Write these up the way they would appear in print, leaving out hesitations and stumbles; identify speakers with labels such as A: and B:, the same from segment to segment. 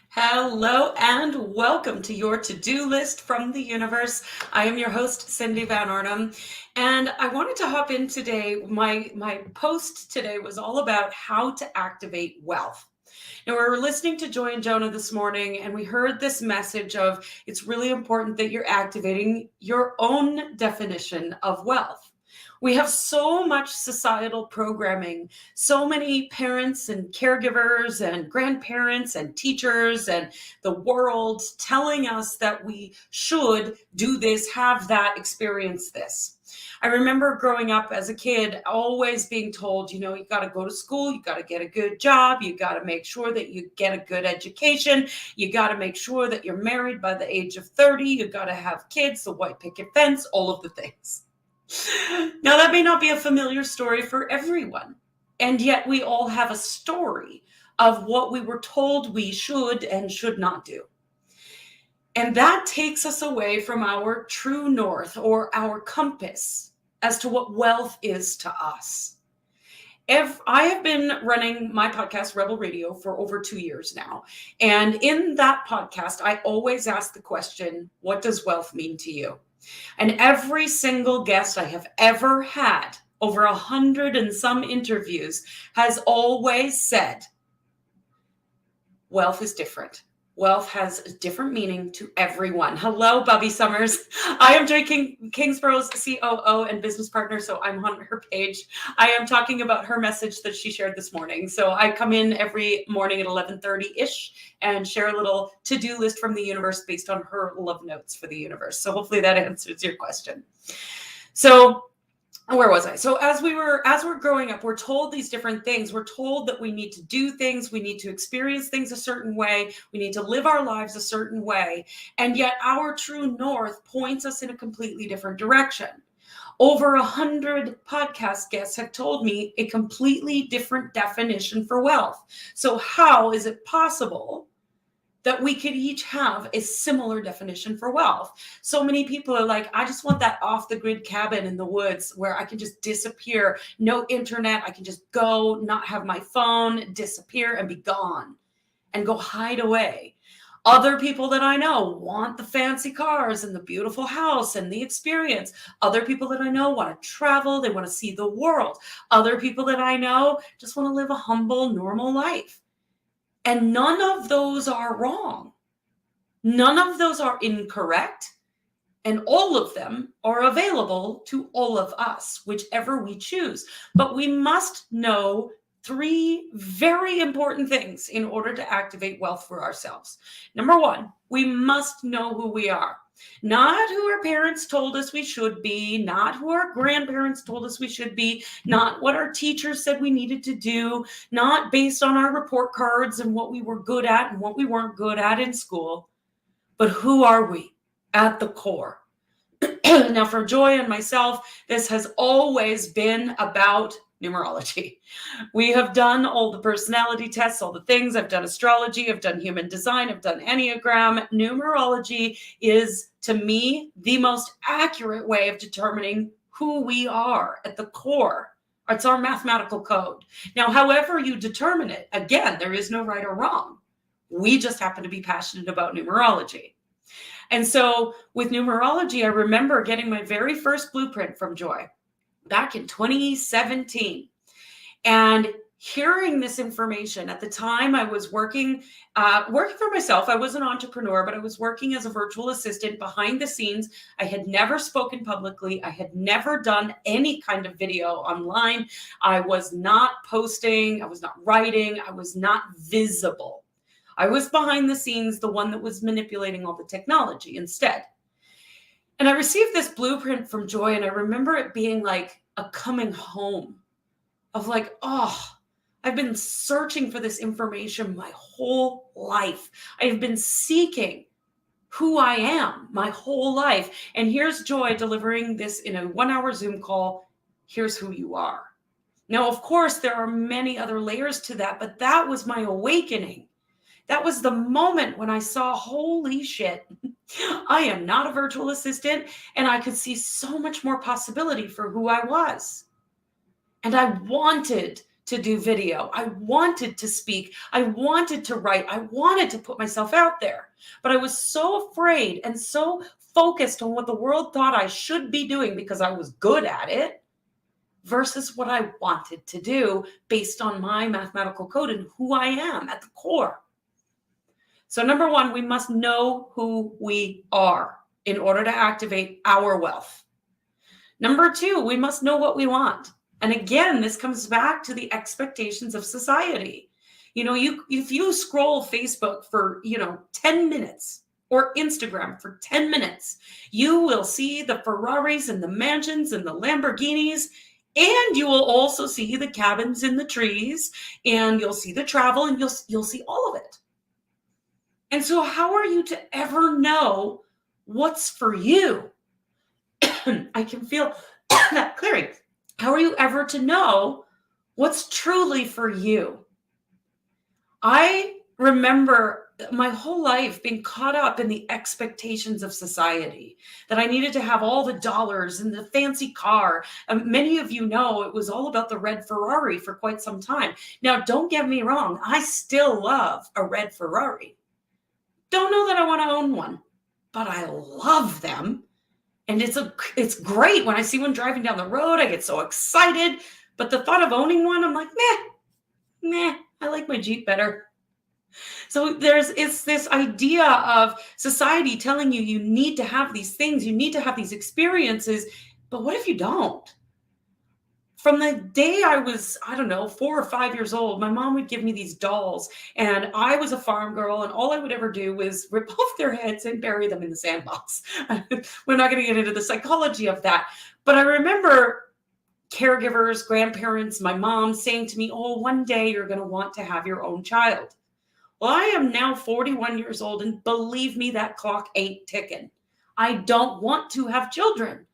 A: Hello and welcome to your to-do list from the universe. I am your host, Cindy Van Arnhem, and I wanted to hop in today. My post today was all about how to activate wealth. Now, we were listening to Joy and Jonah this morning, and we heard this message of it's really important that you're activating your own definition of wealth. We have so much societal programming, so many parents and caregivers and grandparents and teachers and the world telling us that we should do this, have that, experience this. I remember growing up as a kid, always being told, you got to go to school, you got to get a good job, you got to make sure that you get a good education, you got to make sure that you're married by the age of 30, you got to have kids, the white picket fence, all of the things. Now, that may not be a familiar story for everyone, and yet we all have a story of what we were told we should and should not do. And that takes us away from our true north or our compass as to what wealth is to us. I have been running my podcast, Rebel Radio, for over 2 years now. And in that podcast, I always ask the question, what does wealth mean to you? And every single guest I have ever had, over 100 and some interviews, has always said, wealth is different. Wealth has a different meaning to everyone. Hello, Bobby Summers. I am Joy Kingsborough's COO and business partner, so I'm on her page. I am talking about her message that she shared this morning. So I come in every morning at 11:30-ish and share a little to-do list from the universe based on her love notes for the universe. So hopefully that answers your question. So where was I? So as we're growing up, we're told these different things. We're told that we need to do things, we need to experience things a certain way, we need to live our lives a certain way, and yet our true north points us in a completely different direction. Over 100 podcast guests have told me a completely different definition for wealth. So how is it possible that we could each have a similar definition for wealth? So many people are like, I just want that off the grid cabin in the woods where I can just disappear, no internet, I can just go, not have my phone, disappear and be gone and go hide away. Other people that I know want the fancy cars and the beautiful house and the experience. Other people that I know want to travel, they want to see the world. Other people that I know just want to live a humble, normal life. And none of those are wrong. None of those are incorrect. And all of them are available to all of us, whichever we choose. But we must know 3 very important things in order to activate wealth for ourselves. Number 1, we must know who we are. Not who our parents told us we should be, not who our grandparents told us we should be, not what our teachers said we needed to do, not based on our report cards and what we were good at and what we weren't good at in school, but who are we at the core? Now, for Joy and myself, this has always been about numerology. We have done all the personality tests, all the things. I've done astrology, I've done human design, I've done Enneagram. Numerology is, to me, the most accurate way of determining who we are at the core. It's our mathematical code. Now, however you determine it, again, there is no right or wrong. We just happen to be passionate about numerology. And so with numerology, I remember getting my very first blueprint from Joy back in 2017 and hearing this information. At the time, I was working for myself. I was an entrepreneur, but I was working as a virtual assistant behind the scenes. I had never spoken publicly. I had never done any kind of video online. I was not posting. I was not writing. I was not visible. I was behind the scenes, the one that was manipulating all the technology instead. And I received this blueprint from Joy, and I remember it being like a coming home of like, oh, I've been searching for this information my whole life. I've been seeking who I am my whole life. And here's Joy delivering this in a 1-hour Zoom call. Here's who you are. Now, of course, there are many other layers to that, but that was my awakening. That was the moment when I saw, holy shit, I am not a virtual assistant, and I could see so much more possibility for who I was. And I wanted to do video. I wanted to speak. I wanted to write. I wanted to put myself out there. But I was so afraid and so focused on what the world thought I should be doing because I was good at it versus what I wanted to do based on my mathematical code and who I am at the core. So number one, we must know who we are in order to activate our wealth. Number two, we must know what we want. And again, this comes back to the expectations of society. If you scroll Facebook for, 10 minutes or Instagram for 10 minutes, you will see the Ferraris and the mansions and the Lamborghinis, and you will also see the cabins in the trees, and you'll see the travel, and you'll see all of it. And so how are you to ever know what's for you? I can feel that clearing. How are you ever to know what's truly for you? I remember my whole life being caught up in the expectations of society, that I needed to have all the dollars and the fancy car. Many of you know it was all about the red Ferrari for quite some time. Now, don't get me wrong. I still love a red Ferrari. Don't know that I want to own one, but I love them. And it's great when I see one driving down the road. I get so excited. But the thought of owning one, I'm like, I like my Jeep better. So it's this idea of society telling you need to have these things, you need to have these experiences. But what if you don't? From the day I was, 4 or 5 years old, my mom would give me these dolls, and I was a farm girl, and all I would ever do was rip off their heads and bury them in the sandbox. We're not going to get into the psychology of that. But I remember caregivers, grandparents, my mom saying to me, oh, one day you're going to want to have your own child. Well, I am now 41 years old, and believe me, that clock ain't ticking. I don't want to have children.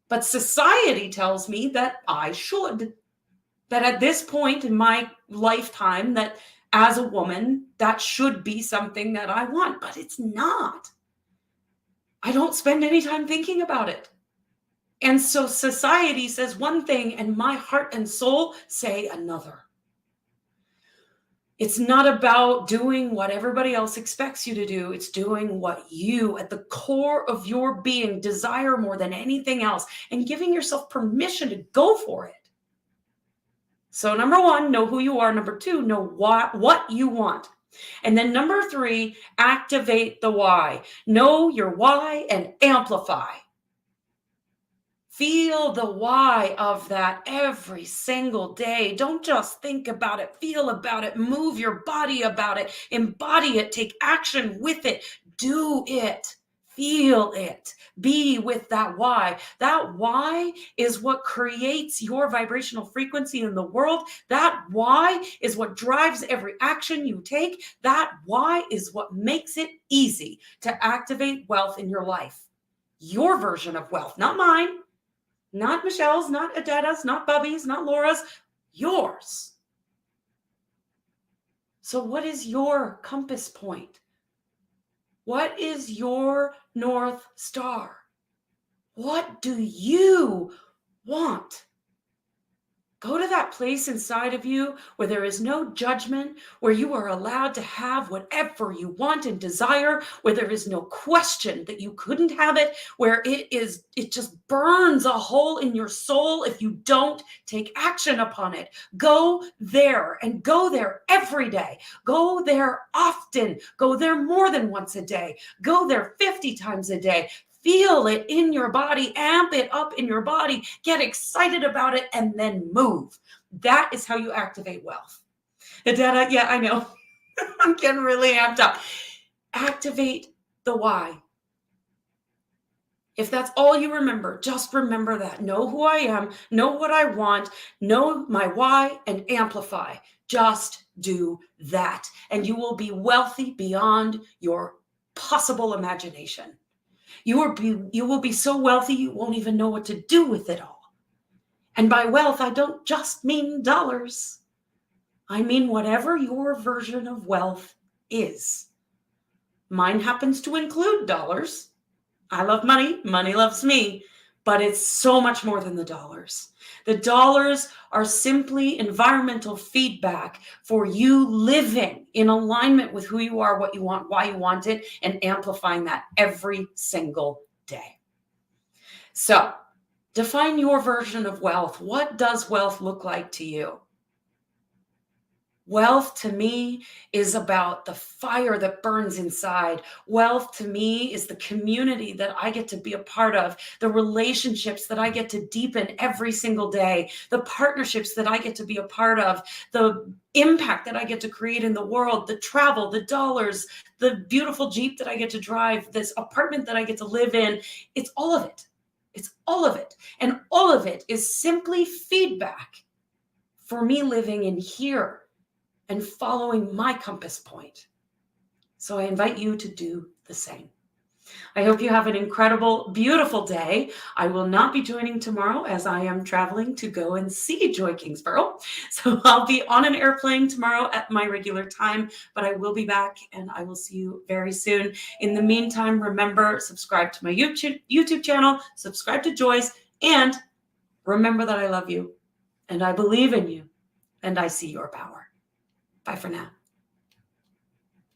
A: But society tells me that I should, that at this point in my lifetime, that as a woman, that should be something that I want, but it's not. I don't spend any time thinking about it. And so society says one thing and my heart and soul say another. It's not about doing what everybody else expects you to do. It's doing what you, at the core of your being, desire more than anything else and giving yourself permission to go for it. So number one, know who you are. Number two, know what you want. And then number three, activate the why. Know your why and amplify. Feel the why of that every single day. Don't just think about it, feel about it, move your body about it, embody it, take action with it, do it, feel it, be with that why. That why is what creates your vibrational frequency in the world. That why is what drives every action you take. That why is what makes it easy to activate wealth in your life. Your version of wealth, not mine. Not Michelle's, not Adetta's, not Bubby's, not Laura's, yours. So what is your compass point? What is your North Star? What do you want? Go to that place inside of you where there is no judgment, where you are allowed to have whatever you want and desire, where there is no question that you couldn't have it, where it just burns a hole in your soul if you don't take action upon it. Go there and go there every day. Go there often. Go there more than once a day. Go there 50 times a day. Feel it in your body, amp it up in your body, get excited about it, and then move. That is how you activate wealth. Adetta, yeah, I know. I'm getting really amped up. Activate the why. If that's all you remember, just remember that. Know who I am, know what I want, know my why, and amplify. Just do that, and you will be wealthy beyond your possible imagination. You will be so wealthy, you won't even know what to do with it all. And by wealth, I don't just mean dollars. I mean whatever your version of wealth is. Mine happens to include dollars. I love money. Money loves me. but it's so much more than the dollars. The dollars are simply environmental feedback for you living in alignment with who you are, what you want, why you want it, and amplifying that every single day. So, define your version of wealth. What does wealth look like to you? Wealth to me is about the fire that burns inside. Wealth to me is the community that I get to be a part of, the relationships that I get to deepen every single day, the partnerships that I get to be a part of, the impact that I get to create in the world, the travel, the dollars, the beautiful Jeep that I get to drive, this apartment that I get to live in. It's all of it. It's all of it. And all of it is simply feedback for me living in here and following my compass point. So I invite you to do the same. I hope you have an incredible, beautiful day. I will not be joining tomorrow as I am traveling to go and see Joy Kingsborough. So I'll be on an airplane tomorrow at my regular time, but I will be back and I will see you very soon. In the meantime, remember, subscribe to my YouTube channel, subscribe to Joy's, and remember that I love you and I believe in you and I see your power. Bye for now.